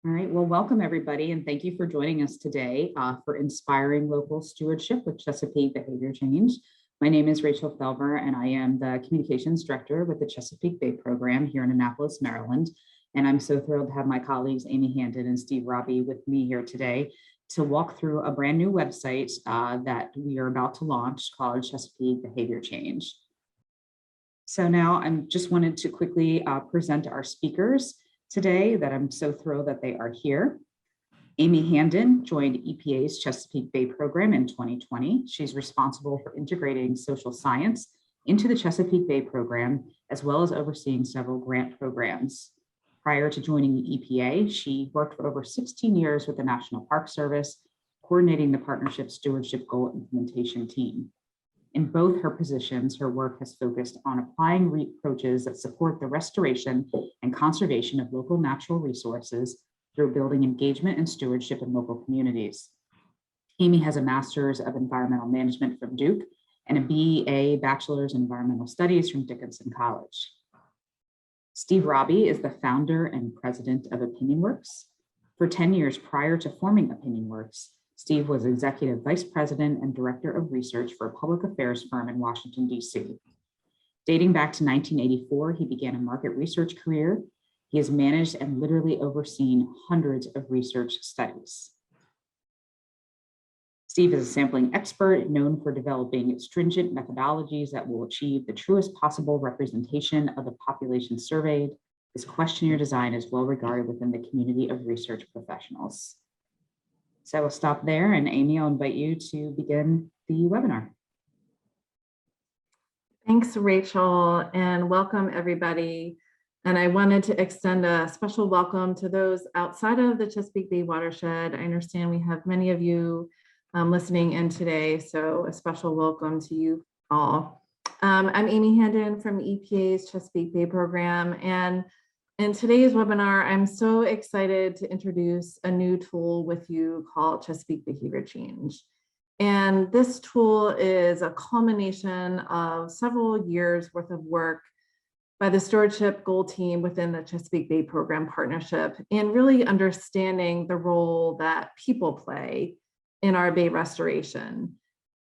All right, well, welcome everybody, and thank you for joining us today for Inspiring Local Stewardship with Chesapeake Behavior Change. My name is Rachel Felver, and I am the Communications Director with the Chesapeake Bay Program here in Annapolis, Maryland. And I'm so thrilled to have my colleagues, Amy Handon and Steve Robbie, with me here today to walk through a brand new website that we are about to launch called Chesapeake Behavior Change. So now I just wanted to quickly present our speakers today that I'm so thrilled that they are here. Amy Handon joined EPA's Chesapeake Bay program in 2020. She's responsible for integrating social science into the Chesapeake Bay program, as well as overseeing several grant programs. Prior to joining the EPA, she worked for over 16 years with the National Park Service, coordinating the partnership stewardship goal implementation team. In both her positions, her work has focused on applying approaches that support the restoration and conservation of local natural resources through building engagement and stewardship in local communities. Amy has a Master's of Environmental Management from Duke and a BA Bachelor's in Environmental Studies from Dickinson College. Steve Robbie is the founder and president of OpinionWorks. For 10 years prior to forming OpinionWorks, Steve was Executive Vice President and Director of Research for a public affairs firm in Washington, D.C. Dating back to 1984, he began a market research career. He has managed and literally overseen hundreds of research studies. Steve is a sampling expert known for developing stringent methodologies that will achieve the truest possible representation of the population surveyed. His questionnaire design is well regarded within the community of research professionals. So we'll stop there, and Amy, I'll invite you to begin the webinar. Thanks, Rachel, and welcome everybody. And I wanted to extend a special welcome to those outside of the Chesapeake Bay watershed. I understand we have many of you listening in today, so a special welcome to you all. I'm Amy Handon from EPA's Chesapeake Bay program, and in today's webinar, I'm so excited to introduce a new tool with you called Chesapeake Behavior Change. And this tool is a culmination of several years worth of work by the stewardship goal team within the Chesapeake Bay program partnership in really understanding the role that people play in our bay restoration.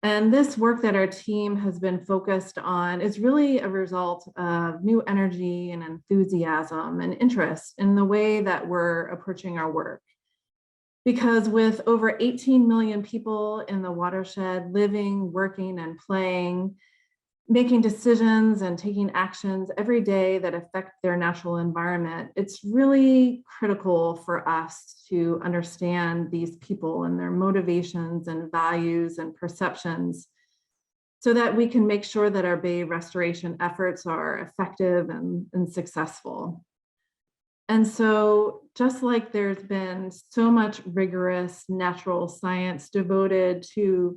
And this work that our team has been focused on is really a result of new energy and enthusiasm and interest in the way that we're approaching our work. Because with over 18 million people in the watershed living, working, and playing, making decisions and taking actions every day that affect their natural environment, it's really critical for us to understand these people and their motivations and values and perceptions so that we can make sure that our bay restoration efforts are effective and successful. And so just like there's been so much rigorous natural science devoted to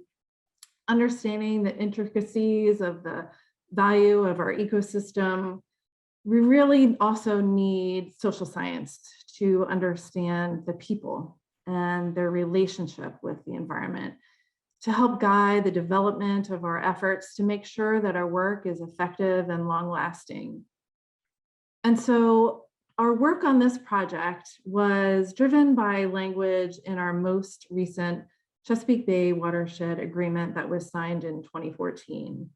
understanding the intricacies of the value of our ecosystem, we really also need social science to understand the people and their relationship with the environment to help guide the development of our efforts to make sure that our work is effective and long-lasting. And so our work on this project was driven by language in our most recent Chesapeake Bay Watershed Agreement that was signed in 2014.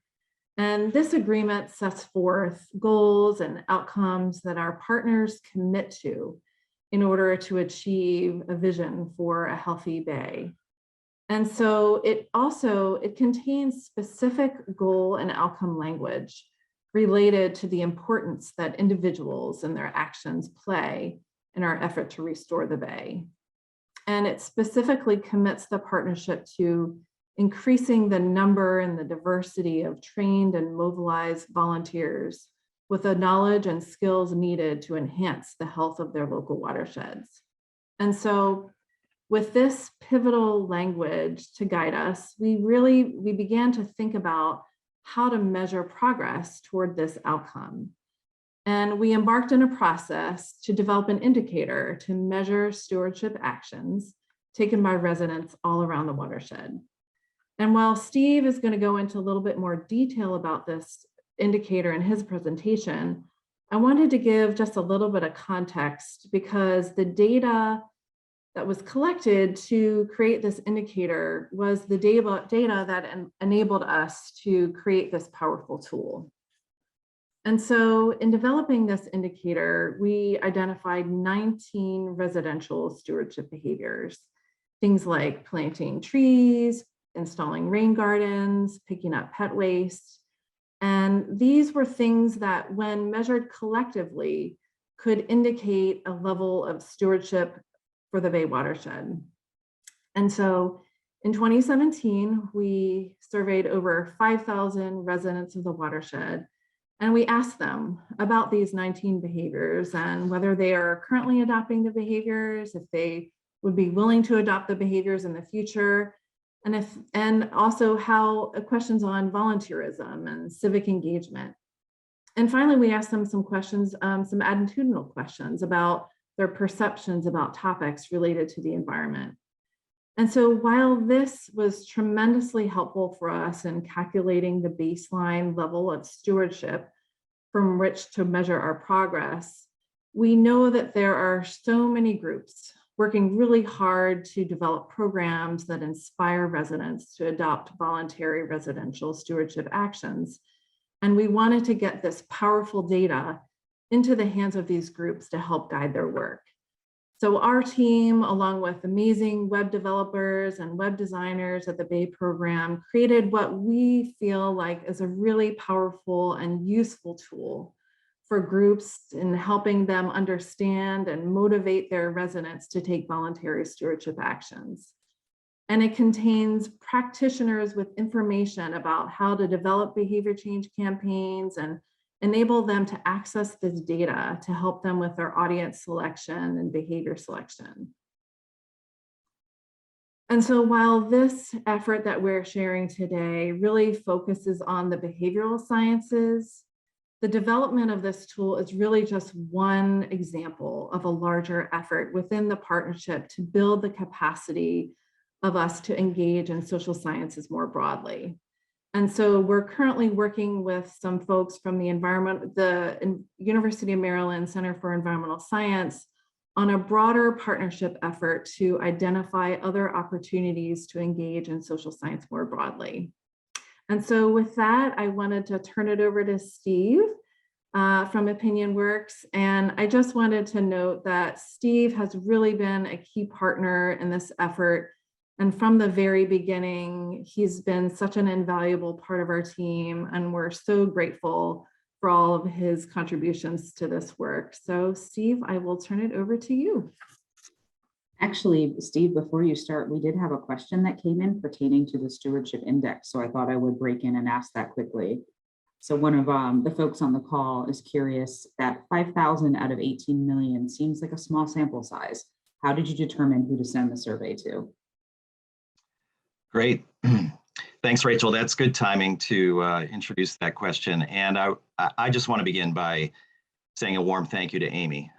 And this agreement sets forth goals and outcomes that our partners commit to in order to achieve a vision for a healthy bay. And so it contains specific goal and outcome language related to the importance that individuals and their actions play in our effort to restore the bay. And it specifically commits the partnership to increasing the number and the diversity of trained and mobilized volunteers with the knowledge and skills needed to enhance the health of their local watersheds. And so with this pivotal language to guide us, we began to think about how to measure progress toward this outcome. And we embarked on a process to develop an indicator to measure stewardship actions taken by residents all around the watershed. And while Steve is going to go into a little bit more detail about this indicator in his presentation, I wanted to give just a little bit of context because the data that was collected to create this indicator was the data that enabled us to create this powerful tool. And so in developing this indicator, we identified 19 residential stewardship behaviors, things like planting trees, installing rain gardens, picking up pet waste. And these were things that, when measured collectively, could indicate a level of stewardship for the Bay watershed. And so in 2017, we surveyed over 5,000 residents of the watershed, and we asked them about these 19 behaviors and whether they are currently adopting the behaviors, if they would be willing to adopt the behaviors in the future, and also how questions on volunteerism and civic engagement. And finally, we asked them some questions, some attitudinal questions about their perceptions about topics related to the environment. And so while this was tremendously helpful for us in calculating the baseline level of stewardship from which to measure our progress, we know that there are so many groups working really hard to develop programs that inspire residents to adopt voluntary residential stewardship actions. And we wanted to get this powerful data into the hands of these groups to help guide their work. So our team, along with amazing web developers and web designers at the Bay program, created what we feel like is a really powerful and useful tool for groups in helping them understand and motivate their residents to take voluntary stewardship actions. And it contains practitioners with information about how to develop behavior change campaigns and enable them to access this data to help them with their audience selection and behavior selection. And so while this effort that we're sharing today really focuses on the behavioral sciences, the development of this tool is really just one example of a larger effort within the partnership to build the capacity of us to engage in social sciences more broadly. And so we're currently working with some folks from the University of Maryland Center for Environmental Science on a broader partnership effort to identify other opportunities to engage in social science more broadly. And so with that, I wanted to turn it over to Steve from OpinionWorks. And I just wanted to note that Steve has really been a key partner in this effort. And from the very beginning, he's been such an invaluable part of our team, and we're so grateful for all of his contributions to this work. So Steve, I will turn it over to you. Actually, Steve, before you start, we did have a question that came in pertaining to the Stewardship Index, so I thought I would break in and ask that quickly. So one of the folks on the call is curious that 5,000 out of 18 million seems like a small sample size. How did you determine who to send the survey to? Great. Thanks, Rachel. That's good timing to introduce that question. And I just want to begin by saying a warm thank you to Amy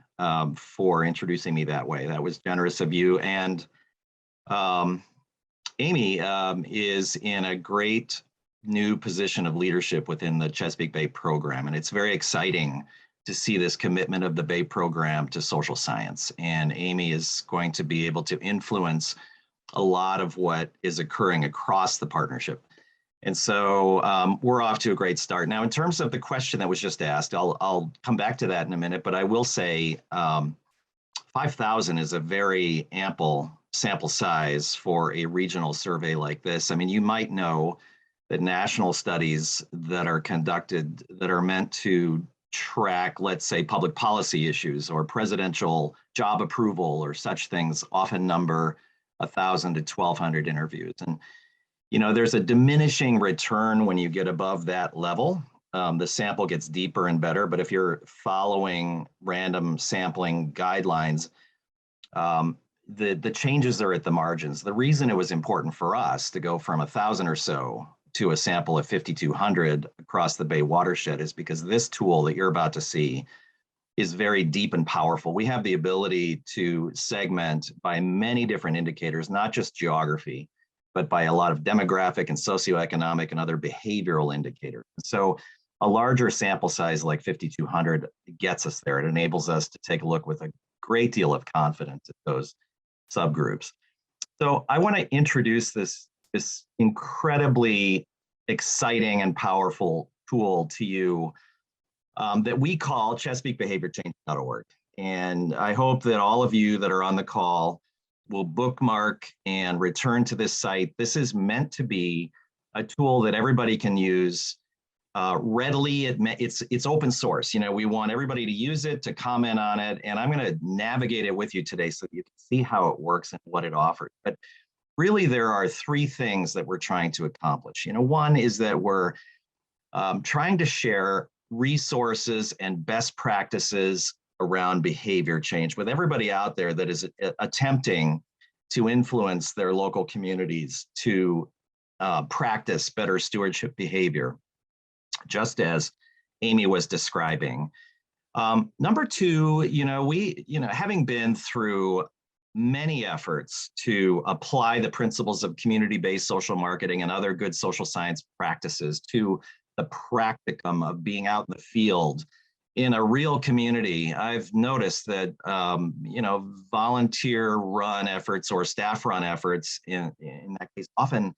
for introducing me that way. That was generous of you. And Amy is in a great new position of leadership within the Chesapeake Bay program. And it's very exciting to see this commitment of the Bay program to social science. And Amy is going to be able to influence a lot of what is occurring across the partnership. And so we're off to a great start. Now, in terms of the question that was just asked, I'll come back to that in a minute, but I will say 5,000 is a very ample sample size for a regional survey like this. I mean, you might know that national studies that are conducted that are meant to track, let's say, public policy issues or presidential job approval or such things often number 1,000 to 1,200 interviews. And, you know, there's a diminishing return when you get above that level. The sample gets deeper and better, but if you're following random sampling guidelines, the changes are at the margins. The reason it was important for us to go from 1,000 or so to a sample of 5,200 across the Bay watershed is because this tool that you're about to see is very deep and powerful. We have the ability to segment by many different indicators, not just geography, but by a lot of demographic and socioeconomic and other behavioral indicators. So a larger sample size like 5,200 gets us there. It enables us to take a look with a great deal of confidence at those subgroups. So I want to introduce this incredibly exciting and powerful tool to you that we call ChesapeakeBehaviorChange.org. And I hope that all of you that are on the call will bookmark and return to this site. This is meant to be a tool that everybody can use readily. It's open source. You know, we want everybody to use it, to comment on it, and I'm going to navigate it with you today so that you can see how it works and what it offers. But really, there are three things that we're trying to accomplish. You know, one is that we're trying to share resources and best practices around behavior change with everybody out there that is attempting to influence their local communities to practice better stewardship behavior, just as Amy was describing. Number two, having been through many efforts to apply the principles of community-based social marketing and other good social science practices to the practicum of being out in the field in a real community, I've noticed that, volunteer-run efforts or staff-run efforts in that case often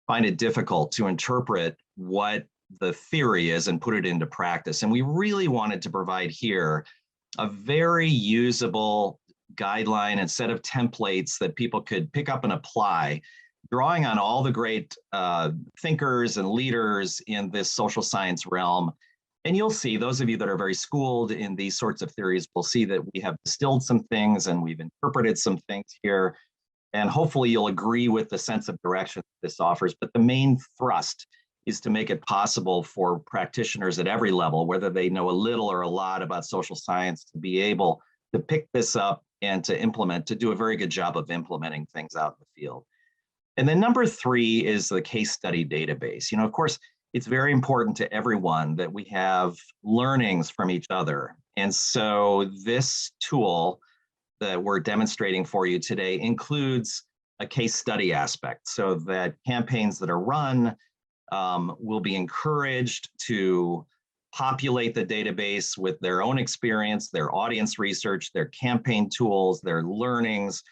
find it difficult to interpret what the theory is and put it into practice. And we really wanted to provide here a very usable guideline and set of templates that people could pick up and apply, drawing on all the great thinkers and leaders in this social science realm. And you'll see, those of you that are very schooled in these sorts of theories will see that we have distilled some things and we've interpreted some things here. And hopefully you'll agree with the sense of direction this offers. But the main thrust is to make it possible for practitioners at every level, whether they know a little or a lot about social science, to be able to pick this up and to do a very good job of implementing things out in the field. And then number three is the case study database. You know, of course, it's very important to everyone that we have learnings from each other. And so this tool that we're demonstrating for you today includes a case study aspect, so that campaigns that are run will be encouraged to populate the database with their own experience, their audience research, their campaign tools, their learnings,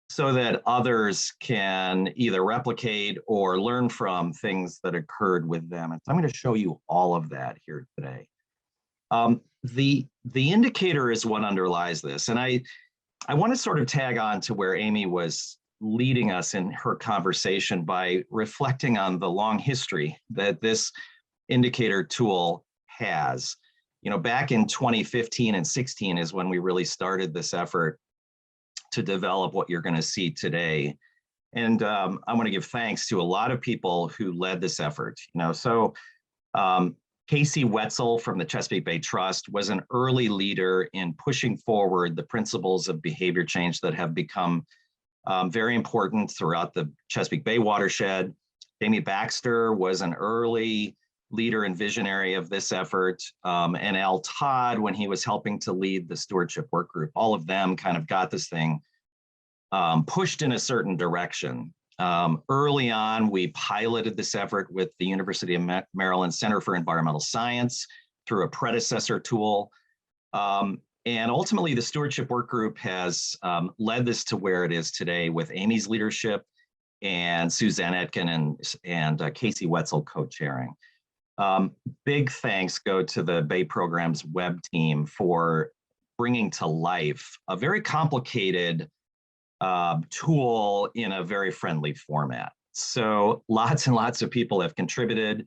so that others can either replicate or learn from things that occurred with them. And so I'm going to show you all of that here today. The indicator is what underlies this. And I want to sort of tag on to where Amy was leading us in her conversation by reflecting on the long history that this indicator tool has. You know, back in 2015 and 16 is when we really started this effort to develop what you're going to see today. And I want to give thanks to a lot of people who led this effort. Casey Wetzel from the Chesapeake Bay Trust was an early leader in pushing forward the principles of behavior change that have become very important throughout the Chesapeake Bay watershed. Jamie Baxter was an early leader and visionary of this effort, and Al Todd when he was helping to lead the stewardship work group. All of them kind of got this thing pushed in a certain direction. Early on, we piloted this effort with the University of Maryland Center for Environmental Science through a predecessor tool. And ultimately, the stewardship work group has led this to where it is today with Amy's leadership and Suzanne Etkin and Casey Wetzel co-chairing. Big thanks go to the Bay Program's web team for bringing to life a very complicated tool in a very friendly format. So lots and lots of people have contributed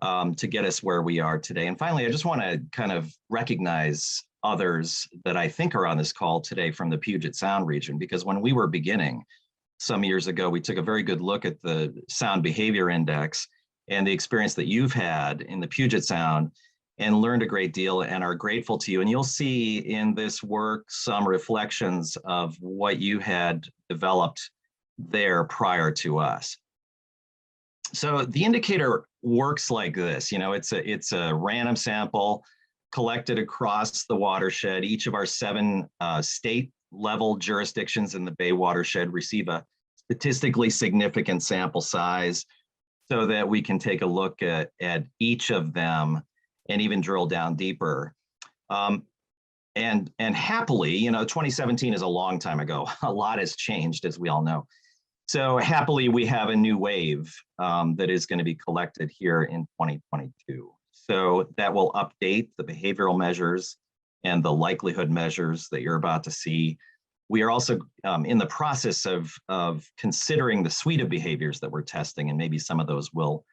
to get us where we are today. And finally, I just want to kind of recognize others that I think are on this call today from the Puget Sound region, because when we were beginning some years ago, we took a very good look at the Sound Behavior Index and the experience that you've had in the Puget Sound and learned a great deal and are grateful to you. And you'll see in this work some reflections of what you had developed there prior to us. So the indicator works like this. You know, it's a random sample collected across the watershed. Each of our 7 state-level jurisdictions in the Bay watershed receive a statistically significant sample size so that we can take a look at each of them and even drill down deeper. and happily, 2017 is a long time ago. A lot has changed, as we all know. So happily, we have a new wave that is going to be collected here in 2022. So that will update the behavioral measures and the likelihood measures that you're about to see. We are also in the process of considering the suite of behaviors that we're testing, and maybe some of those will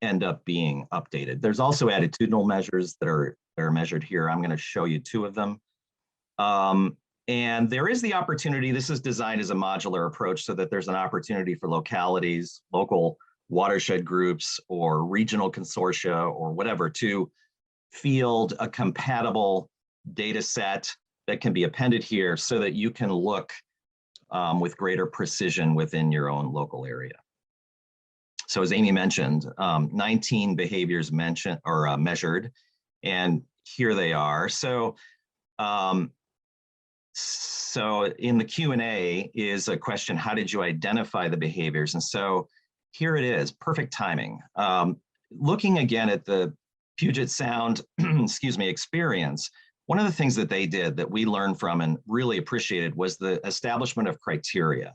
end up being updated. There's also attitudinal measures that are measured here. I'm going to show you two of them. And there is the opportunity, this is designed as a modular approach so that there's an opportunity for localities, local watershed groups, or regional consortia, or whatever, to field a compatible data set that can be appended here so that you can look with greater precision within your own local area. So as Amy mentioned, 19 behaviors measured, and here they are. So in the Q&A is a question, how did you identify the behaviors? And so here it is, perfect timing. Looking again at the Puget Sound, experience, one of the things that they did that we learned from and really appreciated was the establishment of criteria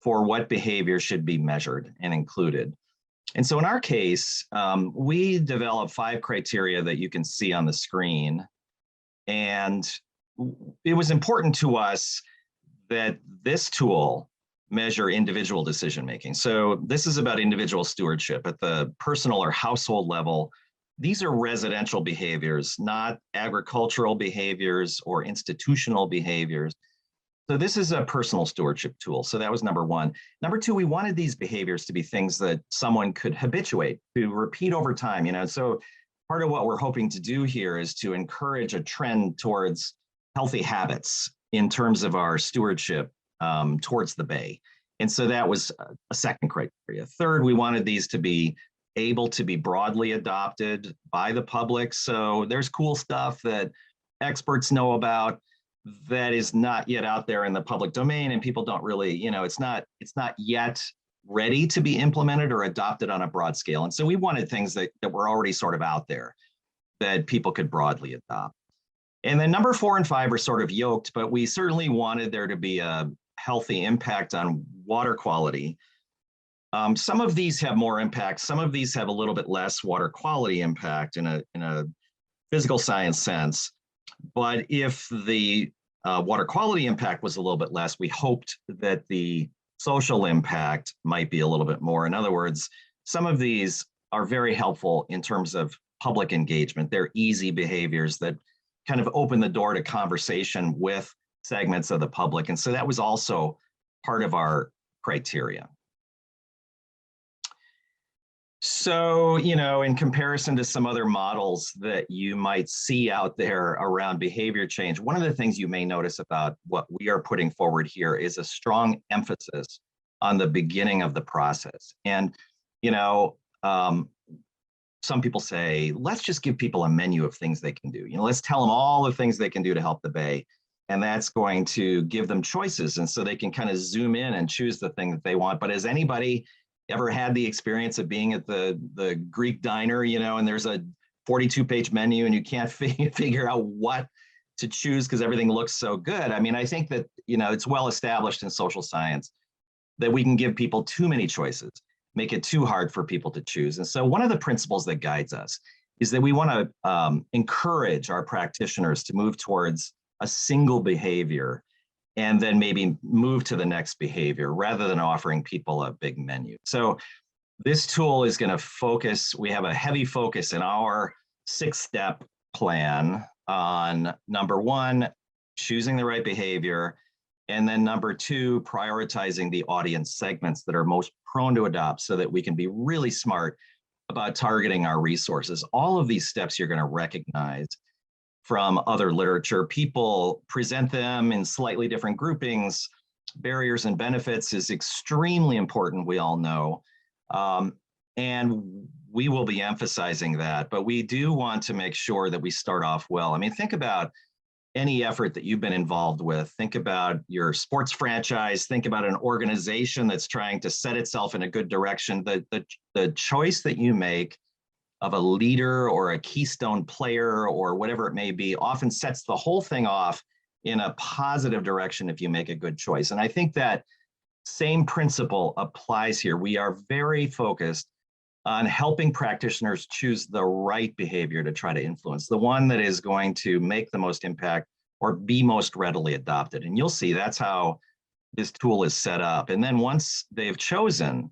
for what behavior should be measured and included. And so in our case, we developed 5 criteria that you can see on the screen. And it was important to us that this tool measure individual decision-making. So this is about individual stewardship at the personal or household level. These are residential behaviors, not agricultural behaviors or institutional behaviors. So this is a personal stewardship tool. So that was number 1. Number 2, we wanted these behaviors to be things that someone could habituate, to repeat over time. So part of what we're hoping to do here is to encourage a trend towards healthy habits in terms of our stewardship towards the Bay. And so that was a second criteria. Third, we wanted these to be able to be broadly adopted by the public. So there's cool stuff that experts know about that is not yet out there in the public domain, and people don't really, it's not yet ready to be implemented or adopted on a broad scale. And so we wanted things that were already sort of out there that people could broadly adopt. And then number 4 and 5 are sort of yoked, but we certainly wanted there to be a healthy impact on water quality. Some of these have more impact. Some of these have a little bit less water quality impact in a physical science sense. But if the water quality impact was a little bit less, we hoped that the social impact might be a little bit more. In other words, some of these are very helpful in terms of public engagement. They're easy behaviors that kind of open the door to conversation with segments of the public. And so that was also part of our criteria. So, in comparison to some other models that you might see out there around behavior change, one of the things you may notice about what we are putting forward here is a strong emphasis on the beginning of the process. And, some people say, let's just give people a menu of things they can do. Let's tell them all the things they can do to help the Bay. And that's going to give them choices. And so they can kind of zoom in and choose the thing that they want. But has anybody ever had the experience of being at the Greek diner, and there's a 42-page menu and you can't figure out what to choose because everything looks so good? I mean, I think that, it's well established in social science that we can give people too many choices, make it too hard for people to choose. And so one of the principles that guides us is that we want to encourage our practitioners to move towards a single behavior and then maybe move to the next behavior rather than offering people a big menu. So this tool is going to focus, we have a heavy focus in our 6-step plan on number 1, choosing the right behavior, and then number 2, prioritizing the audience segments that are most prone to adopt so that we can be really smart about targeting our resources. All of these steps you're going to recognize from other literature. People present them in slightly different groupings. Barriers and benefits is extremely important, we all know. And we will be emphasizing that, but we do want to make sure that we start off well. I mean, think about any effort that you've been involved with. Think about your sports franchise. Think about an organization that's trying to set itself in a good direction. The choice that you make of a leader or a keystone player or whatever it may be often sets the whole thing off in a positive direction if you make a good choice. And I think that same principle applies here. We are very focused on helping practitioners choose the right behavior to try to influence, the one that is going to make the most impact or be most readily adopted. And you'll see that's how this tool is set up. And then once they've chosen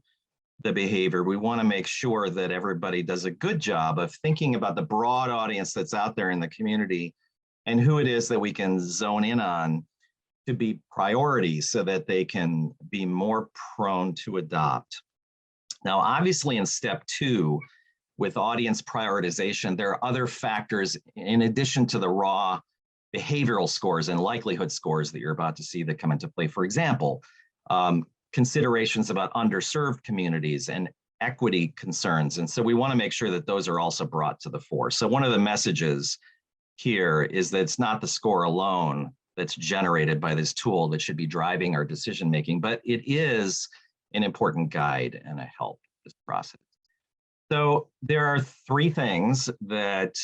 the behavior, we want to make sure that everybody does a good job of thinking about the broad audience that's out there in the community and who it is that we can zone in on to be priorities so that they can be more prone to adopt. Now, obviously in step 2, with audience prioritization, there are other factors in addition to the raw behavioral scores and likelihood scores that you're about to see that come into play. For example, considerations about underserved communities and equity concerns. And so we want to make sure that those are also brought to the fore. So one of the messages here is that it's not the score alone that's generated by this tool that should be driving our decision making, but it is an important guide and a help in this process. So there are 3 things that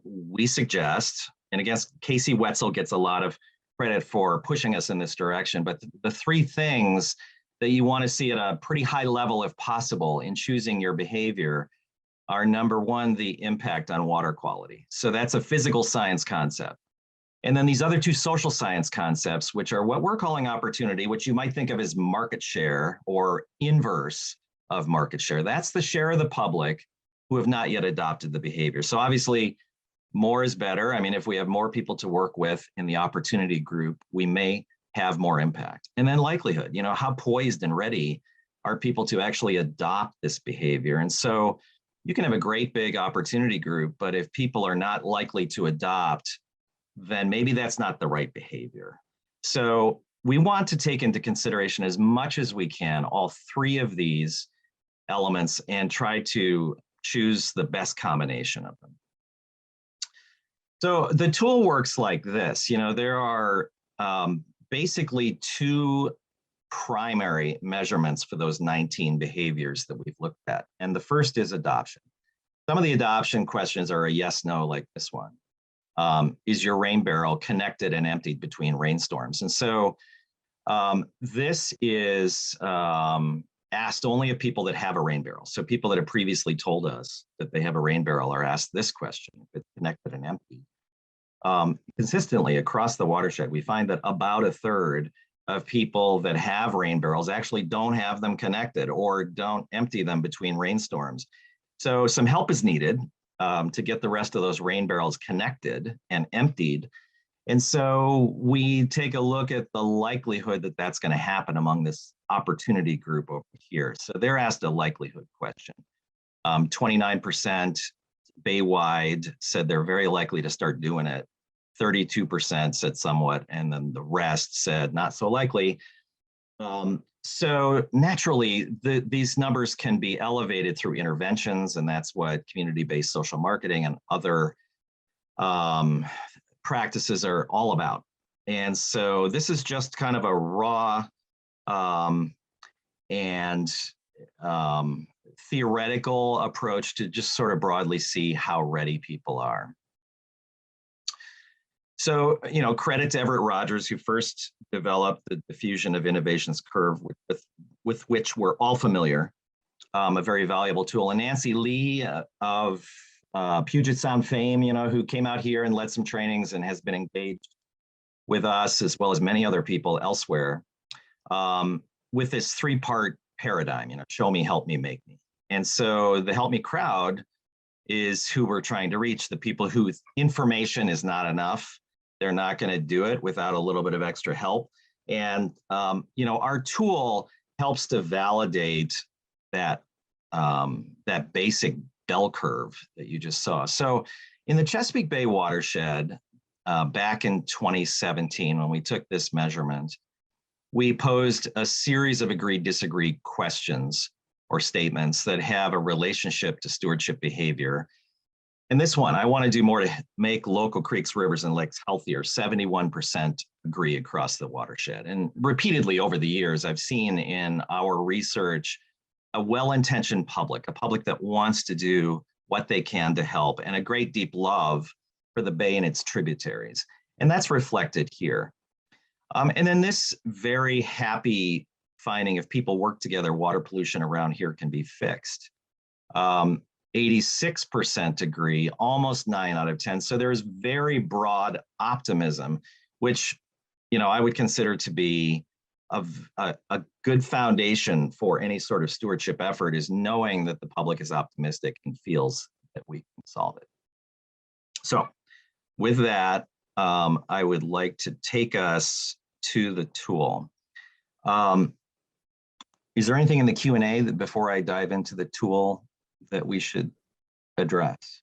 we suggest, and again, Casey Wetzel gets a lot of credit for pushing us in this direction, but the 3 things that you want to see at a pretty high level, if possible, in choosing your behavior are, number 1, the impact on water quality. So that's a physical science concept. And then these other 2 social science concepts, which are what we're calling opportunity, which you might think of as market share or inverse of market share. That's the share of the public who have not yet adopted the behavior. So obviously, more is better. I mean, if we have more people to work with in the opportunity group, we may have more impact. And then likelihood, you know, how poised and ready are people to actually adopt this behavior? And so you can have a great big opportunity group, but if people are not likely to adopt, then maybe that's not the right behavior. So we want to take into consideration as much as we can all 3 of these elements and try to choose the best combination of them. So the tool works like this. You know, there are basically 2 primary measurements for those 19 behaviors that we've looked at. And the first is adoption. Some of the adoption questions are a yes, no, like this one. Is your rain barrel connected and emptied between rainstorms? And so this is asked only of people that have a rain barrel. So people that have previously told us that they have a rain barrel are asked this question, if it's connected and empty. Consistently across the watershed, we find that about 1/3 of people that have rain barrels actually don't have them connected or don't empty them between rainstorms. So some help is needed to get the rest of those rain barrels connected and emptied. And so we take a look at the likelihood that that's going to happen among this opportunity group over here. So they're asked a likelihood question. 29% Baywide said they're very likely to start doing it. 32% said somewhat, and then the rest said not so likely. So naturally, these numbers can be elevated through interventions, and that's what community-based social marketing and other practices are all about. And so this is just kind of a raw and theoretical approach to just sort of broadly see how ready people are. So, you know, credit to Everett Rogers, who first developed the diffusion of innovations curve with which we're all familiar, a very valuable tool. And Nancy Lee of Puget Sound fame, you know, who came out here and led some trainings and has been engaged with us as well as many other people elsewhere with this 3-part paradigm, you know, show me, help me, make me. And so the help me crowd is who we're trying to reach, the people whose information is not enough. They're not going to do it without a little bit of extra help. And, you know, our tool helps to validate that, that basic bell curve that you just saw. So in the Chesapeake Bay watershed, back in 2017, when we took this measurement, we posed a series of agree-disagree questions or statements that have a relationship to stewardship behavior. And this one, I want to do more to make local creeks, rivers, and lakes healthier. 71% agree across the watershed. And repeatedly over the years, I've seen in our research a well-intentioned public, a public that wants to do what they can to help, and a great deep love for the bay and its tributaries. And that's reflected here. And then this very happy finding, if people work together, water pollution around here can be fixed. 86% agree, almost 9 out of 10. So there's very broad optimism, which, you know, I would consider to be a good foundation for any sort of stewardship effort, is knowing that the public is optimistic and feels that we can solve it. So with that, I would like to take us to the tool. Is there anything in the Q&A that before I dive into the tool that we should address?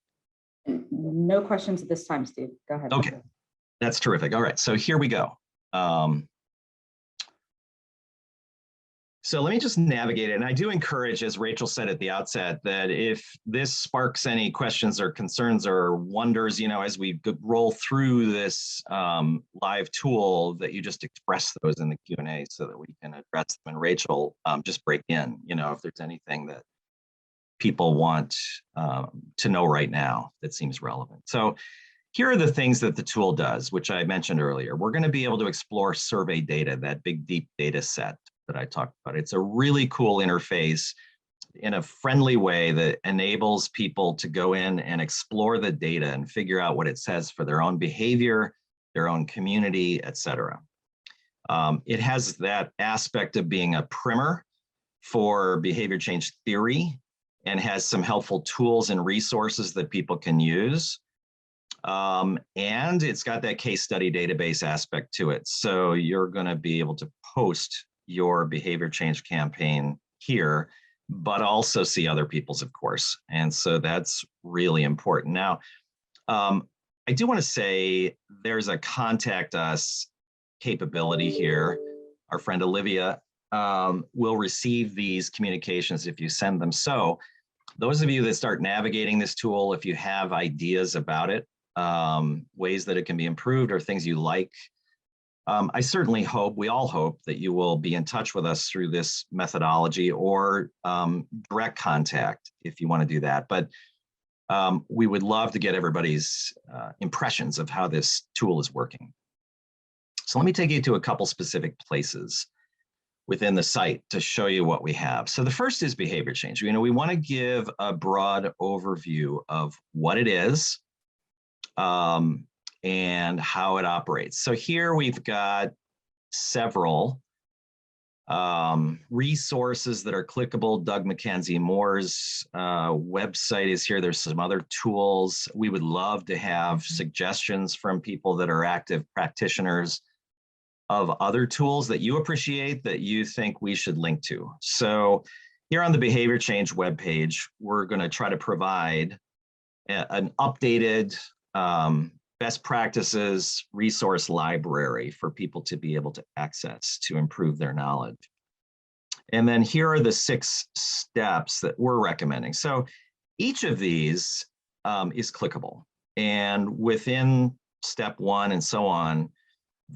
No questions at this time, Steve. Go ahead. Okay, that's terrific. All right, so here we go. So let me just navigate it. And I do encourage, as Rachel said at the outset, that if this sparks any questions or concerns or wonders, you know, as we roll through this live tool, that you just express those in the Q&A so that we can address them. And Rachel, just break in, you know, if there's anything that people want to know right now that seems relevant. So here are the things that the tool does, which I mentioned earlier. We're going to be able to explore survey data, that big, deep data set that I talked about. It's a really cool interface in a friendly way that enables people to go in and explore the data and figure out what it says for their own behavior, their own community, et cetera. It has that aspect of being a primer for behavior change theory and has some helpful tools and resources that people can use. And it's got that case study database aspect to it. So you're going to be able to post your behavior change campaign here, but also see other people's, of course. And so that's really important. Now, I do want to say there's a contact us capability here. Our friend Olivia will receive these communications if you send them. So those of you that start navigating this tool, if you have ideas about it, ways that it can be improved or things you like, I certainly hope, we all hope, that you will be in touch with us through this methodology or direct contact if you want to do that. But we would love to get everybody's impressions of how this tool is working. So let me take you to a couple specific places within the site to show you what we have. So the first is behavior change. You know, we want to give a broad overview of what it is, and how it operates. So here we've got several resources that are clickable. Doug Mackenzie Moore's website is here. There's some other tools. We would love to have suggestions from people that are active practitioners of other tools that you appreciate that you think we should link to. So here on the behavior change webpage, we're going to try to provide an updated best practices resource library for people to be able to access to improve their knowledge. And then here are the 6 steps that we're recommending. So each of these is clickable. And within step 1 and so on,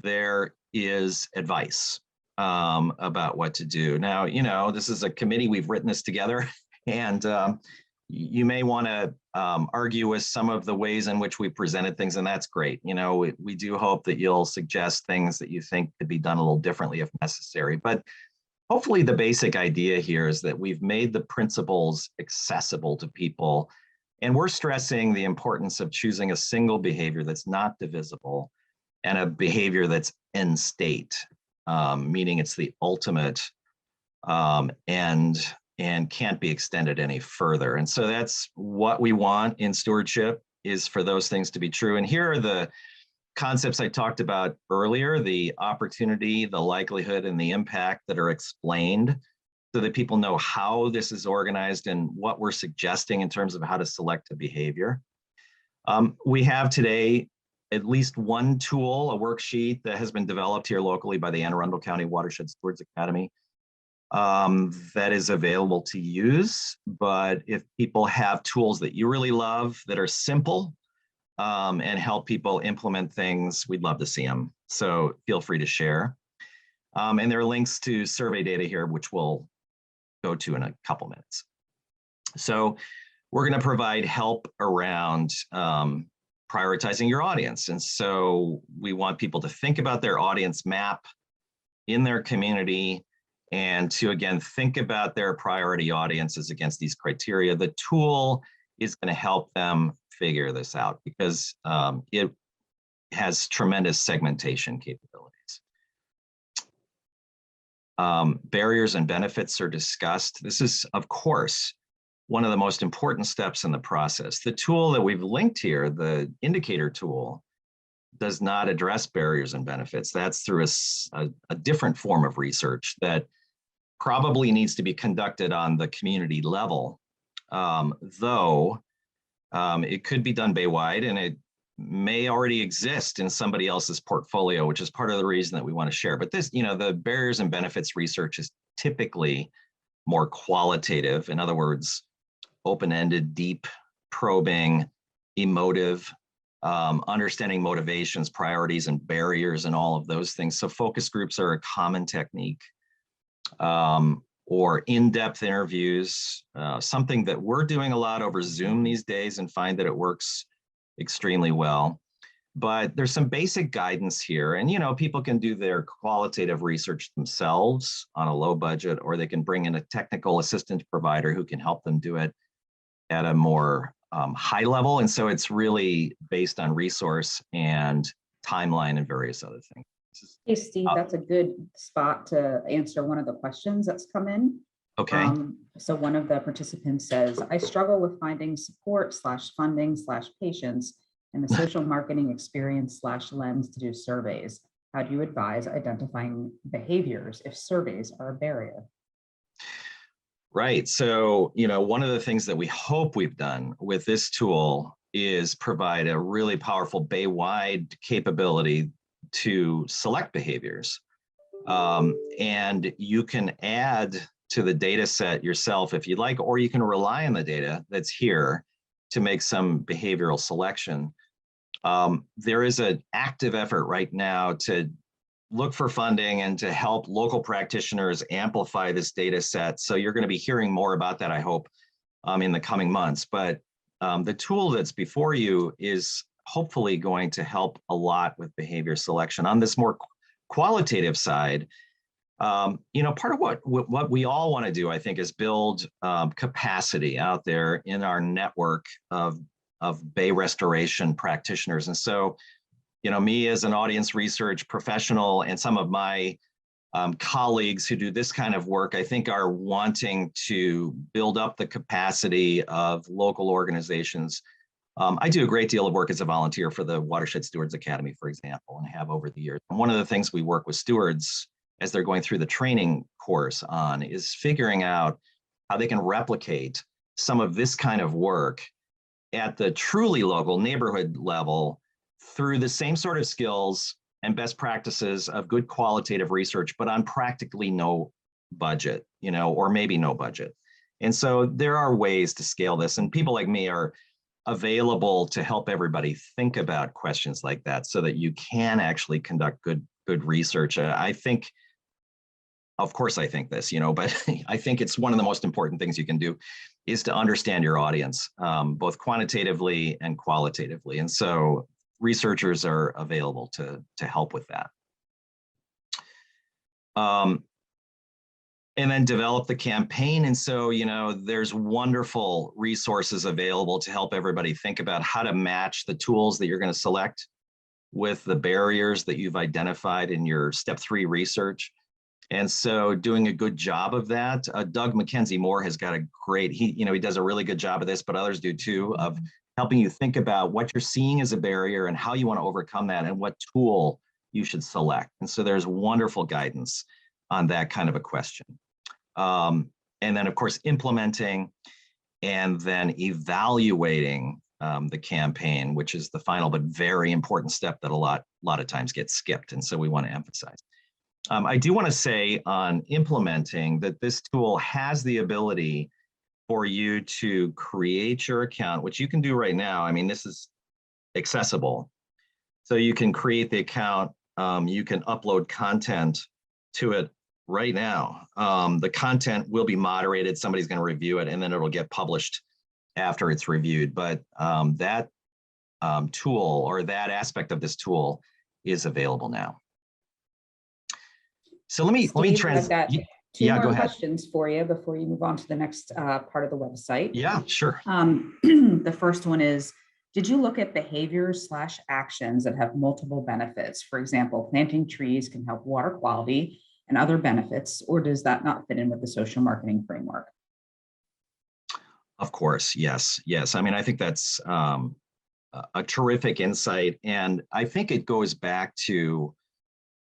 there is advice about what to do. Now, you know, this is a committee, we've written this together, and you may want to argue with some of the ways in which we presented things, and that's great. You know, we do hope that you'll suggest things that you think could be done a little differently if necessary. But hopefully the basic idea here is that we've made the principles accessible to people, and we're stressing the importance of choosing a single behavior that's not divisible and a behavior that's end state, meaning it's the ultimate and can't be extended any further. And so that's what we want in stewardship, is for those things to be true. And here are the concepts I talked about earlier: the opportunity, the likelihood, and the impact that are explained so that people know how this is organized and what we're suggesting in terms of how to select a behavior. We have today at least one tool, a worksheet that has been developed here locally by the Anne Arundel County Watershed Stewards Academy, that is available to use. But if people have tools that you really love that are simple and help people implement things, we'd love to see them. So feel free to share. And there are links to survey data here, which we'll go to in a couple minutes. So we're going to provide help around prioritizing your audience. And so we want people to think about their audience map in their community and to, again, think about their priority audiences against these criteria. The tool is going to help them figure this out because it has tremendous segmentation capabilities. Barriers and benefits are discussed. This is, of course, one of the most important steps in the process. The tool that we've linked here, the indicator tool, does not address barriers and benefits. That's through a different form of research that probably needs to be conducted on the community level, though it could be done Bay-wide, and it may already exist in somebody else's portfolio, which is part of the reason that we want to share. But this, the barriers and benefits research is typically more qualitative. In other words, open-ended, deep, probing, emotive, understanding motivations, priorities, and barriers, and all of those things. So focus groups are a common technique, or in-depth interviews, something that we're doing a lot over Zoom these days and find that it works extremely well. But there's some basic guidance here, and people can do their qualitative research themselves on a low budget, or they can bring in a technical assistance provider who can help them do it at a more high level. And so it's really based on resource and timeline and various other things. Hey, Steve, that's a good spot to answer one of the questions that's come in. Okay. So one of the participants says, I struggle with finding support / funding / patience in the social marketing experience / lens to do surveys. How do you advise identifying behaviors if surveys are a barrier? Right. So, one of the things that we hope we've done with this tool is provide a really powerful Bay-wide capability to select behaviors. And you can add to the data set yourself if you'd like, or you can rely on the data that's here to make some behavioral selection. There is an active effort right now to look for funding and to help local practitioners amplify this data set. So you're going to be hearing more about that, I hope, in the coming months. But the tool that's before you is hopefully going to help a lot with behavior selection. On this more qualitative side, part of what we all want to do, I think, is build capacity out there in our network of Bay restoration practitioners. And so, me as an audience research professional and some of my colleagues who do this kind of work, I think are wanting to build up the capacity of local organizations. I do a great deal of work as a volunteer for the Watershed Stewards Academy, for example, and have over the years. And one of the things we work with stewards as they're going through the training course on is figuring out how they can replicate some of this kind of work at the truly local neighborhood level through the same sort of skills and best practices of good qualitative research, but on practically no budget, or maybe no budget. And so there are ways to scale this, and people like me are available to help everybody think about questions like that so that you can actually conduct good research. I think, of course I think this, but I think it's one of the most important things you can do is to understand your audience, both quantitatively and qualitatively. And so researchers are available to help with that. And then develop the campaign. And so, there's wonderful resources available to help everybody think about how to match the tools that you're going to select with the barriers that you've identified in your step 3 research. And so doing a good job of that, Doug Mackenzie Moore has got a great, he does a really good job of this, but others do too, of helping you think about what you're seeing as a barrier and how you want to overcome that and what tool you should select. And so there's wonderful guidance on that kind of a question. And then, of course, implementing and then evaluating the campaign, which is the final but very important step that a lot of times gets skipped. And so we want to emphasize. I do want to say on implementing that this tool has the ability for you to create your account, which you can do right now. I mean, this is accessible. So you can create the account, you can upload content to it right now. The content will be moderated, somebody's going to review it, and then it'll get published after it's reviewed, but that tool or that aspect of this tool is available now. So let me Steve, I've got two yeah, go more ahead. questions for you before you move on to the next part of the website. Yeah, sure. The first one is, did you look at behaviors/actions that have multiple benefits? For example, planting trees can help water quality and other benefits, or does that not fit in with the social marketing framework? Of course, yes, yes. I mean, I think that's a terrific insight, and I think it goes back to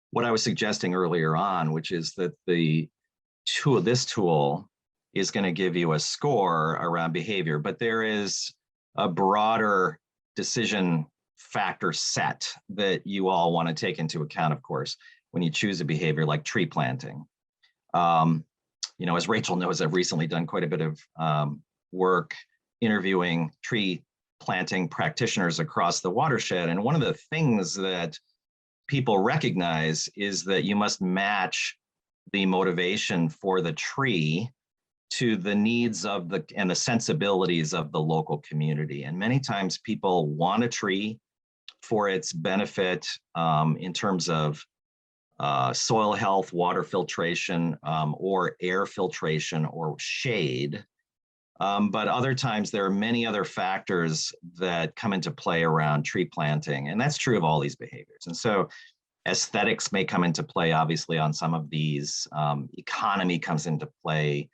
what I was suggesting earlier on, which is that this tool is going to give you a score around behavior, but there is a broader decision factor set that you all want to take into account, of course, when you choose a behavior like tree planting. You know, as Rachel knows, I've recently done quite a bit of work interviewing tree planting practitioners across the watershed. And one of the things that people recognize is that you must match the motivation for the tree to the needs of and the sensibilities of the local community. And many times people want a tree for its benefit in terms of soil health, water filtration, or air filtration or shade. But other times there are many other factors that come into play around tree planting. And that's true of all these behaviors. And so aesthetics may come into play, obviously, on some of these. Economy comes into play.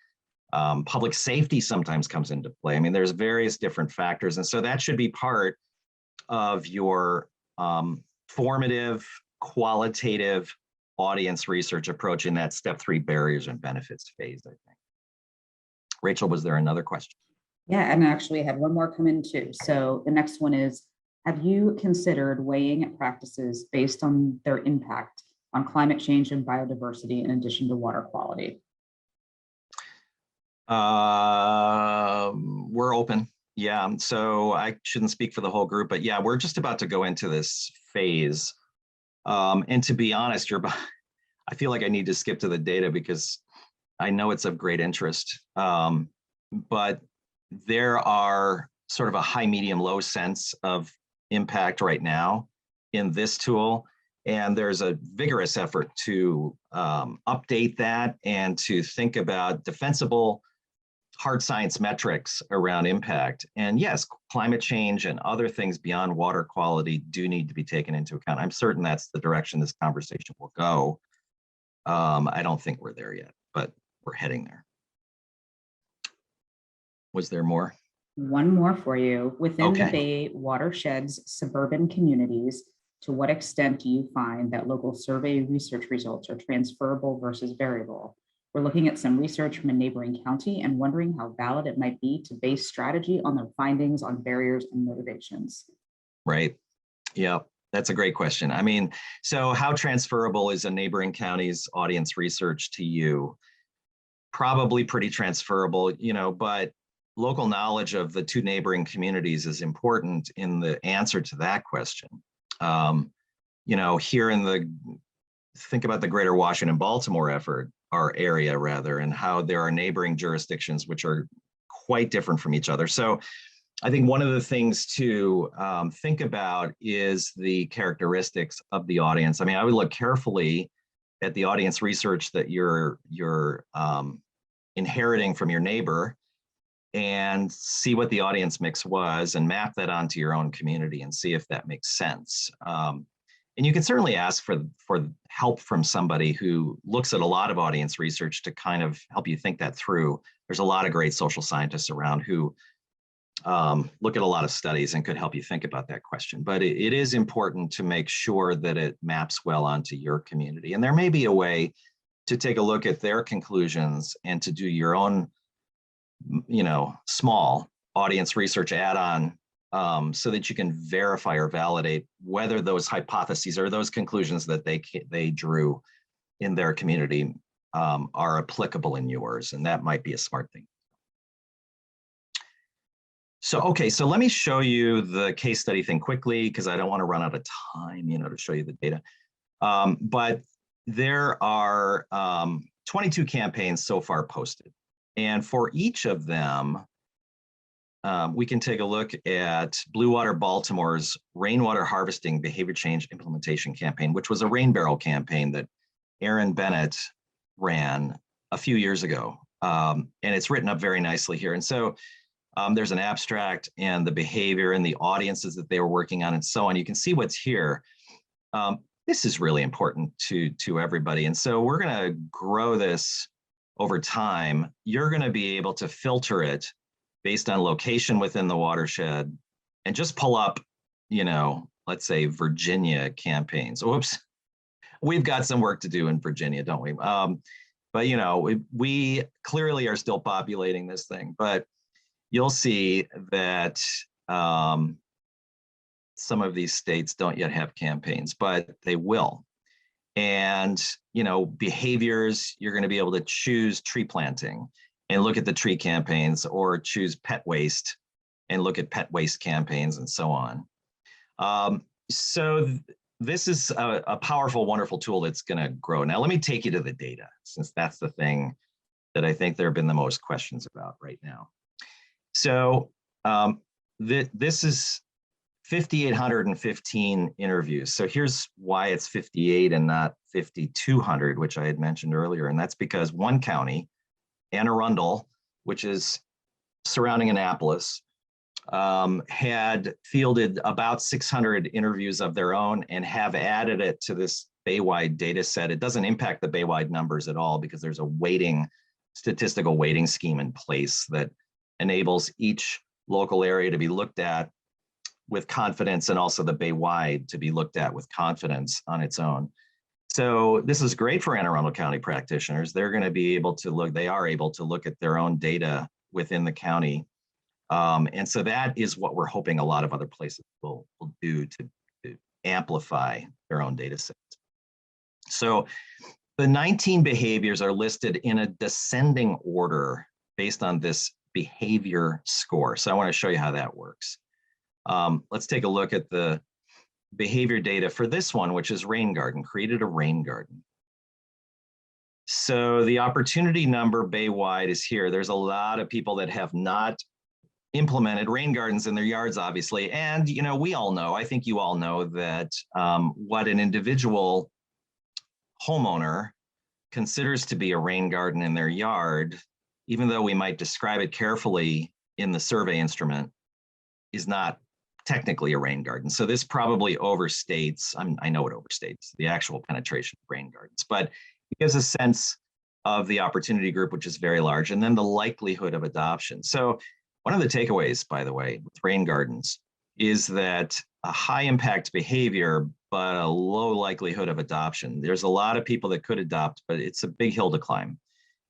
Public safety sometimes comes into play. I mean, there's various different factors. And so that should be part of your formative, qualitative audience research approach in that step 3 barriers and benefits phase, I think. Rachel, was there another question? Yeah, and actually I had one more come in too. So the next one is, have you considered weighing practices based on their impact on climate change and biodiversity in addition to water quality? We're open. Yeah, so I shouldn't speak for the whole group, but yeah, we're just about to go into this phase. And to be honest, I feel like I need to skip to the data because I know it's of great interest. But there are sort of a high, medium, low sense of impact right now in this tool. And there's a vigorous effort to update that and to think about defensible hard science metrics around impact. And yes, climate change and other things beyond water quality do need to be taken into account. I'm certain that's the direction this conversation will go. I don't think we're there yet, but we're heading there. Was there more? One more for you. Within the Bay watershed's suburban communities, to what extent do you find that local survey research results are transferable versus variable? We're looking at some research from a neighboring county and wondering how valid it might be to base strategy on their findings on barriers and motivations. Right. Yeah, that's a great question. I mean, so how transferable is a neighboring county's audience research to you? Probably pretty transferable, you know, but local knowledge of the 2 neighboring communities is important in the answer to that question. You know, here think about the greater Washington, Baltimore area rather, and how there are neighboring jurisdictions which are quite different from each other. So I think one of the things to think about is the characteristics of the audience. I mean, I would look carefully at the audience research that you're inheriting from your neighbor and see what the audience mix was and map that onto your own community and see if that makes sense. And you can certainly ask for help from somebody who looks at a lot of audience research to kind of help you think that through. There's a lot of great social scientists around who look at a lot of studies and could help you think about that question. But it is important to make sure that it maps well onto your community. And there may be a way to take a look at their conclusions and to do your own, you know, small audience research add-on so that you can verify or validate whether those hypotheses or those conclusions that they drew in their community are applicable in yours. And that might be a smart thing. So, okay, so let me show you the case study thing quickly because I don't want to run out of time, you know, to show you the data. But there are 22 campaigns so far posted. And for each of them, we can take a look at Blue Water Baltimore's rainwater harvesting behavior change implementation campaign, which was a rain barrel campaign that Aaron Bennett ran a few years ago. And it's written up very nicely here. And so there's an abstract and the behavior and the audiences that they were working on and so on. You can see what's here. This is really important to everybody. And so we're going to grow this over time. You're going to be able to filter it based on location within the watershed and just pull up, let's say Virginia campaigns. Oops, we've got some work to do in Virginia, don't we? But we clearly are still populating this thing, but you'll see that some of these states don't yet have campaigns, but they will. And, behaviors, you're going to be able to choose tree planting and look at the tree campaigns, or choose pet waste and look at pet waste campaigns and so on. So this is a powerful, wonderful tool that's going to grow. Now, let me take you to the data, since that's the thing that I think there have been the most questions about right now. So this is 5,815 interviews. So here's why it's 58 and not 5,200, which I had mentioned earlier. And that's because one county, Anne Arundel, which is surrounding Annapolis, had fielded about 600 interviews of their own and have added it to this Baywide data set. It doesn't impact the Baywide numbers at all because there's a statistical weighting scheme in place that enables each local area to be looked at with confidence, and also the Baywide to be looked at with confidence on its own. So this is great for Anne Arundel County practitioners. They're going to be able to look, they are able to look at their own data within the county. And so that is what we're hoping a lot of other places will do to amplify their own data sets. So the 19 behaviors are listed in a descending order based on this behavior score. So I want to show you how that works. Let's take a look at the behavior data for this one, which is rain garden, created a rain garden. So the opportunity number Baywide is here. There's a lot of people that have not implemented rain gardens in their yards, obviously. And, we all know, I think you all know that what an individual homeowner considers to be a rain garden in their yard, even though we might describe it carefully in the survey instrument, is not technically a rain garden. So this probably overstates, I know it overstates the actual penetration of rain gardens, but it gives a sense of the opportunity group, which is very large, and then the likelihood of adoption. So one of the takeaways, by the way, with rain gardens is that a high impact behavior, but a low likelihood of adoption. There's a lot of people that could adopt, but it's a big hill to climb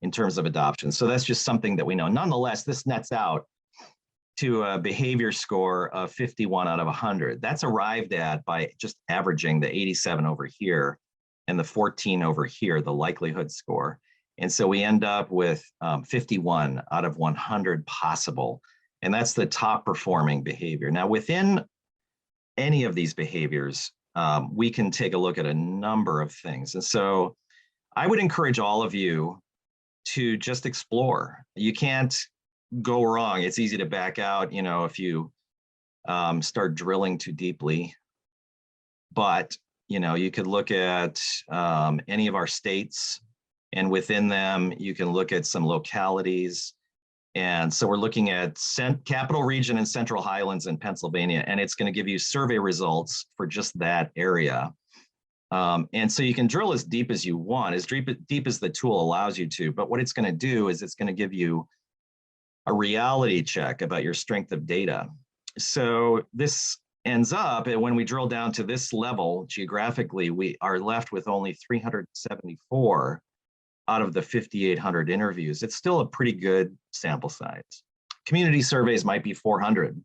in terms of adoption. So that's just something that we know. Nonetheless, this nets out to a behavior score of 51 out of 100. That's arrived at by just averaging the 87 over here and the 14 over here, the likelihood score. And so we end up with 51 out of 100 possible. And that's the top performing behavior. Now, within any of these behaviors, we can take a look at a number of things. And so I would encourage all of you to just explore. You can't go wrong. It's easy to back out, if you start drilling too deeply. But, you could look at any of our states, and within them, you can look at some localities. And so we're looking at Capital Region and Central Highlands in Pennsylvania, and it's going to give you survey results for just that area. And so you can drill as deep as you want, as deep as the tool allows you to. But what it's going to do is it's going to give you a reality check about your strength of data. So this ends up, and when we drill down to this level geographically, we are left with only 374 out of the 5,800 interviews. It's still a pretty good sample size. Community surveys might be 400,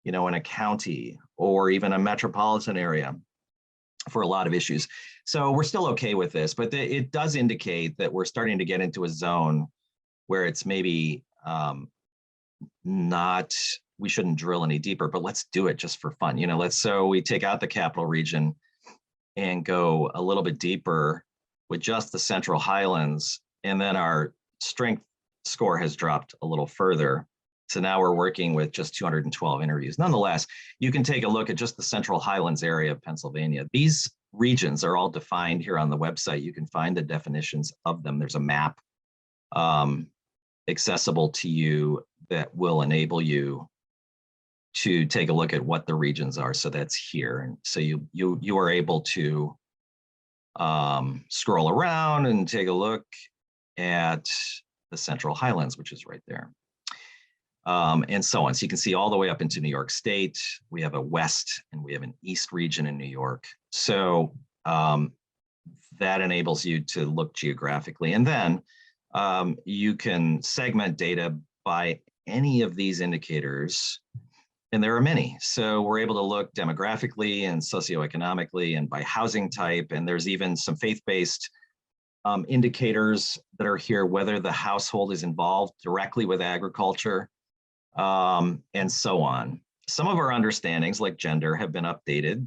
in a county or even a metropolitan area for a lot of issues. So we're still okay with this, but it does indicate that we're starting to get into a zone where it's maybe we shouldn't drill any deeper, but let's do it just for fun. So we take out the Capital Region and go a little bit deeper with just the Central Highlands, and then our strength score has dropped a little further. So now we're working with just 212 interviews. Nonetheless, you can take a look at just the Central Highlands area of Pennsylvania. These regions are all defined here on the website. You can find the definitions of them. There's a map accessible to you that will enable you to take a look at what the regions are. So that's here. And so you are able to scroll around and take a look at the Central Highlands, which is right there. And so on. So you can see all the way up into New York State. We have a West and we have an East region in New York. So that enables you to look geographically. And then you can segment data by any of these indicators. And there are many. So we're able to look demographically and socioeconomically and by housing type. And there's even some faith-based indicators that are here, whether the household is involved directly with agriculture, and so on. Some of our understandings, like gender, have been updated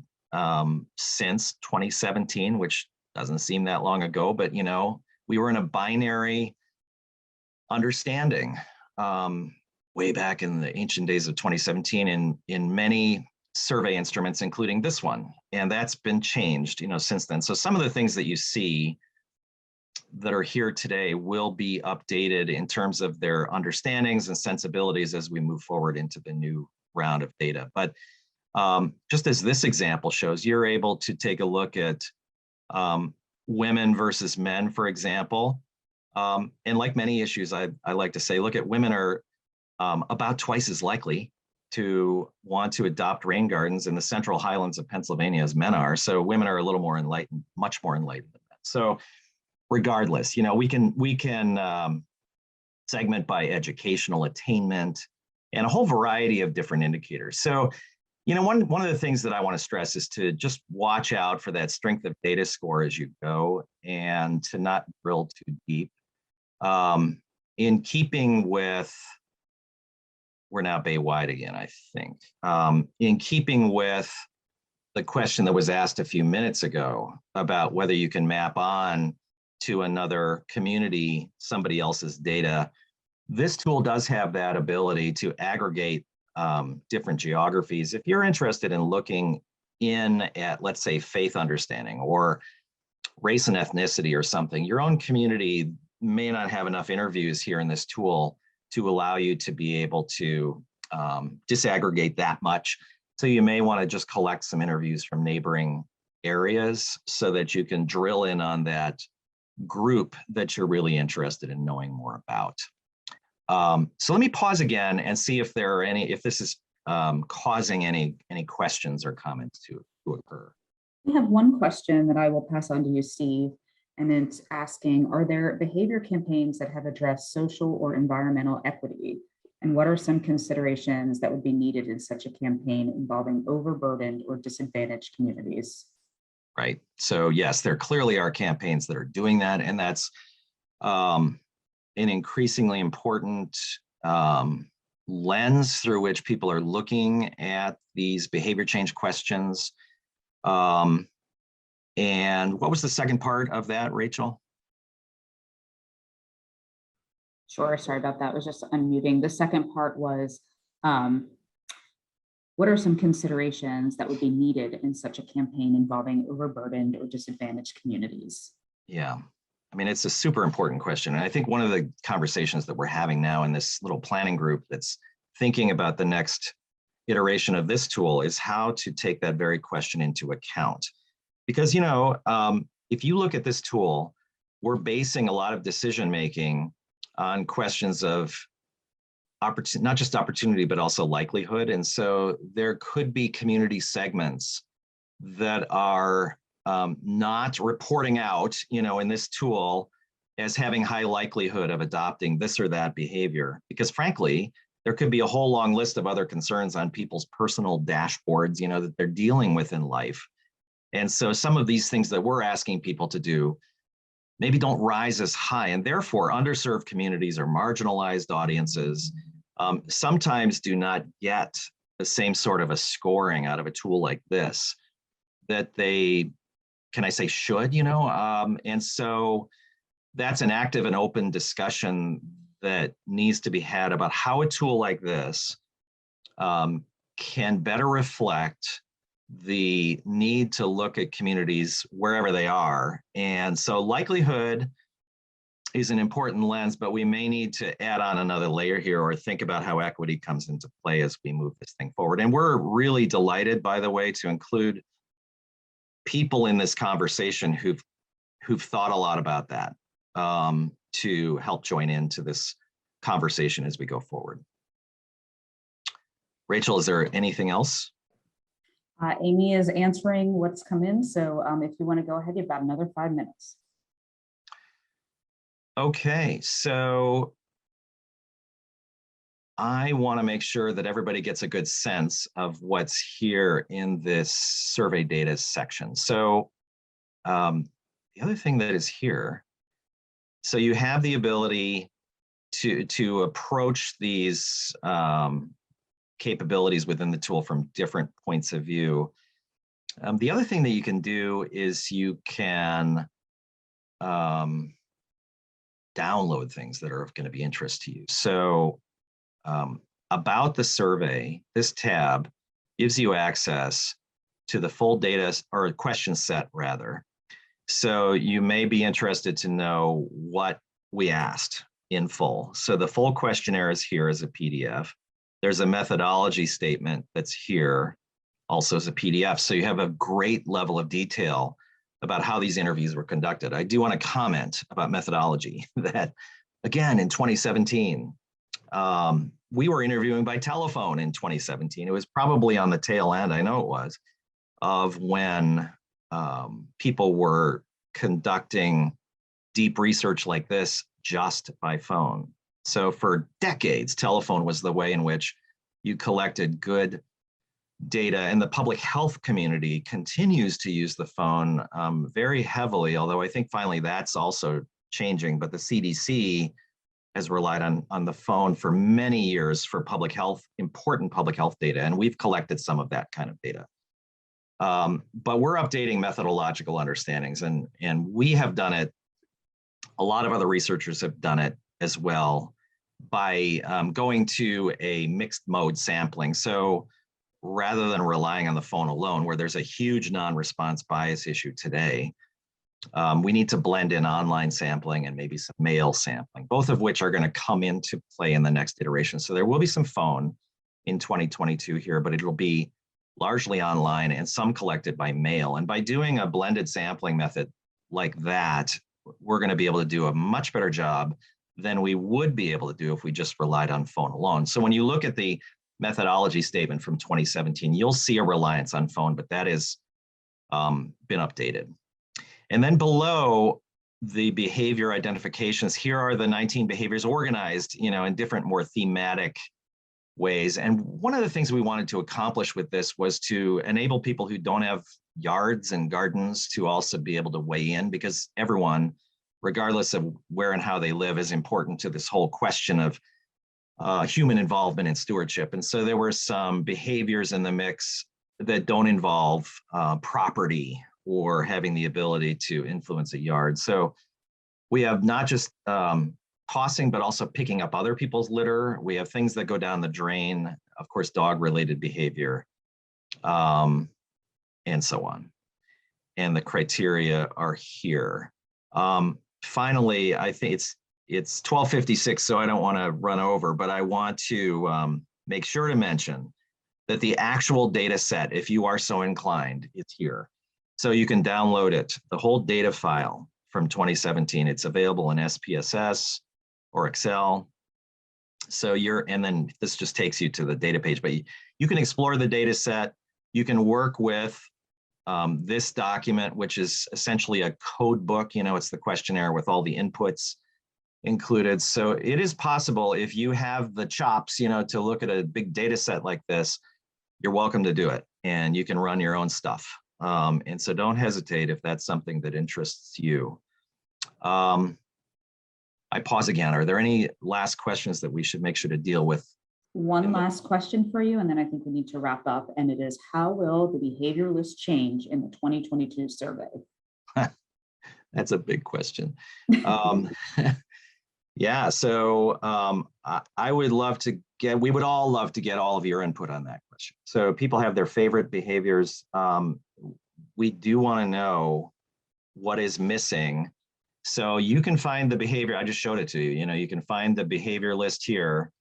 since 2017, which doesn't seem that long ago, but you know, we were in a binary understanding way back in the ancient days of 2017 in many survey instruments, including this one. And that's been changed, you know, since then. So some of the things that you see that are here today will be updated in terms of their understandings and sensibilities as we move forward into the new round of data. But just as this example shows, you're able to take a look at women versus men, for example. And like many issues, I like to say, look at women are about twice as likely to want to adopt rain gardens in the Central Highlands of Pennsylvania as men are. So women are a little more enlightened, much more enlightened than men. So regardless, you know, we can segment by educational attainment and a whole variety of different indicators. So, you know, one of the things that I want to stress is to just watch out for that strength of data score as you go and to not drill too deep. In keeping with, we're now Bay-wide again, I think. In keeping with the question that was asked a few minutes ago about whether you can map on to another community, somebody else's data, this tool does have that ability to aggregate different geographies. If you're interested in looking in at, let's say, faith understanding or race and ethnicity or something, your own community may not have enough interviews here in this tool to allow you to be able to disaggregate that much. So you may want to just collect some interviews from neighboring areas so that you can drill in on that group that you're really interested in knowing more about. So let me pause again and see if there are any, if this is causing any questions or comments to occur. We have one question that I will pass on to you, Steve, and it's asking, are there behavior campaigns that have addressed social or environmental equity? And what are some considerations that would be needed in such a campaign involving overburdened or disadvantaged communities? Right. So yes, there clearly are campaigns that are doing that, and that's an increasingly important lens through which people are looking at these behavior change questions. And what was the second part of that, Rachel? Sure, sorry about that. I was just unmuting. The second part was, what are some considerations that would be needed in such a campaign involving overburdened or disadvantaged communities? Yeah, I mean, it's a super important question. And I think one of the conversations that we're having now in this little planning group that's thinking about the next iteration of this tool is how to take that very question into account. Because, you know, if you look at this tool, we're basing a lot of decision-making on questions of not just opportunity, but also likelihood. And so there could be community segments that are not reporting out, you know, in this tool as having high likelihood of adopting this or that behavior. Because frankly, there could be a whole long list of other concerns on people's personal dashboards, you know, that they're dealing with in life. And so some of these things that we're asking people to do maybe don't rise as high, and therefore underserved communities or marginalized audiences sometimes do not get the same sort of a scoring out of a tool like this that they, can I say should, you know? And so that's an active and open discussion that needs to be had about how a tool like this can better reflect the need to look at communities wherever they are. And so likelihood is an important lens, but we may need to add on another layer here or think about how equity comes into play as we move this thing forward. And we're really delighted, by the way, to include people in this conversation who've thought a lot about that to help join into this conversation as we go forward. Rachel, is there anything else? Amy is answering what's come in. So if you want to go ahead, you've got another 5 minutes. Okay, so I want to make sure that everybody gets a good sense of what's here in this survey data section. So the other thing that is here, so you have the ability to approach these capabilities within the tool from different points of view. The other thing that you can do is you can download things that are of going to be interest to you. So about the survey, this tab gives you access to the full data or question set rather. So you may be interested to know what we asked in full. So the full questionnaire is here as a PDF. There's a methodology statement that's here also as a PDF. So you have a great level of detail about how these interviews were conducted. I do want to comment about methodology that, again, in 2017, we were interviewing by telephone in 2017. It was probably on the tail end, I know it was, of when people were conducting deep research like this just by phone. So for decades, telephone was the way in which you collected good data, and the public health community continues to use the phone very heavily, although I think finally that's also changing, but the CDC has relied on the phone for many years for public health, important public health data, and we've collected some of that kind of data. But we're updating methodological understandings, and we have done it. A lot of other researchers have done it as well by going to a mixed mode sampling. So rather than relying on the phone alone, where there's a huge non-response bias issue today, we need to blend in online sampling and maybe some mail sampling, both of which are going to come into play in the next iteration. So there will be some phone in 2022 here, but it'll be largely online and some collected by mail. And by doing a blended sampling method like that, we're going to be able to do a much better job than we would be able to do if we just relied on phone alone. So when you look at the methodology statement from 2017, you'll see a reliance on phone, but that has been updated. And then below the behavior identifications, here are the 19 behaviors organized, in different, more thematic ways. And one of the things we wanted to accomplish with this was to enable people who don't have yards and gardens to also be able to weigh in, because everyone, regardless of where and how they live, is important to this whole question of human involvement in stewardship. And so there were some behaviors in the mix that don't involve property or having the ability to influence a yard. So we have not just tossing, but also picking up other people's litter. We have things that go down the drain, of course, dog-related behavior, and so on. And the criteria are here. Finally, I think it's 12:56, so I don't want to run over, but I want to make sure to mention that the actual data set, if you are so inclined, it's here. So you can download it, the whole data file from 2017. It's available in SPSS or Excel. So and then this just takes you to the data page, but you can explore the data set. You can work with this document, which is essentially a code book. It's the questionnaire with all the inputs included. So it is possible, if you have the chops, to look at a big data set like this, you're welcome to do it, and you can run your own stuff. And so don't hesitate if that's something that interests you. I pause again. Are there any last questions that we should make sure to deal with? One last question for you, and then I think we need to wrap up. And it is, how will the behavior list change in the 2022 survey? That's a big question. Yeah, so I would love to we would all love to get all of your input on that question. So people have their favorite behaviors. We do want to know what is missing. So you can find the behavior, I just showed it to you, you can find the behavior list here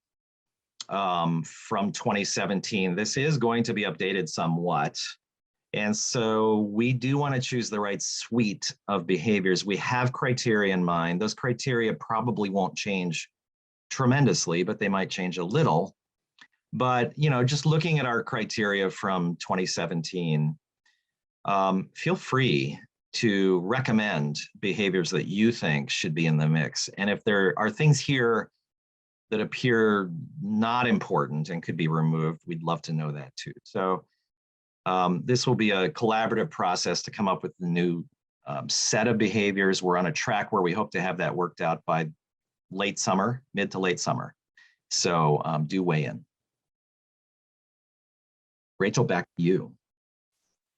from 2017. This is going to be updated somewhat. And so we do want to choose the right suite of behaviors. We have criteria in mind. Those criteria probably won't change tremendously, but they might change a little. But, just looking at our criteria from 2017, feel free to recommend behaviors that you think should be in the mix. And if there are things here that appear not important and could be removed, we'd love to know that too. So this will be a collaborative process to come up with the new set of behaviors. We're on a track where we hope to have that worked out by late summer, mid to late summer. So do weigh in. Rachel, back to you.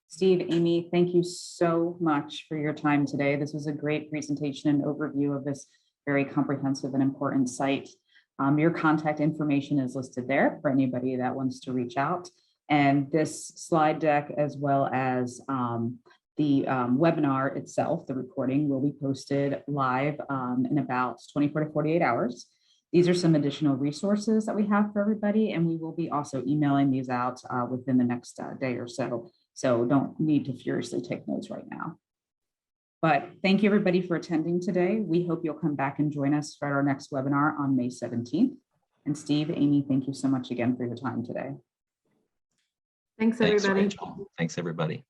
Steve, Amy, thank you so much for your time today. This was a great presentation and overview of this very comprehensive and important site. Your contact information is listed there for anybody that wants to reach out. And this slide deck, as well as the webinar itself, the recording, will be posted live in about 24 to 48 hours. These are some additional resources that we have for everybody, and we will be also emailing these out within the next day or so. So don't need to furiously take notes right now. But thank you everybody for attending today. We hope you'll come back and join us for our next webinar on May 17th. And Steve, Amy, thank you so much again for your time today. Thanks, everybody. Thanks, Rachel. Thanks, everybody.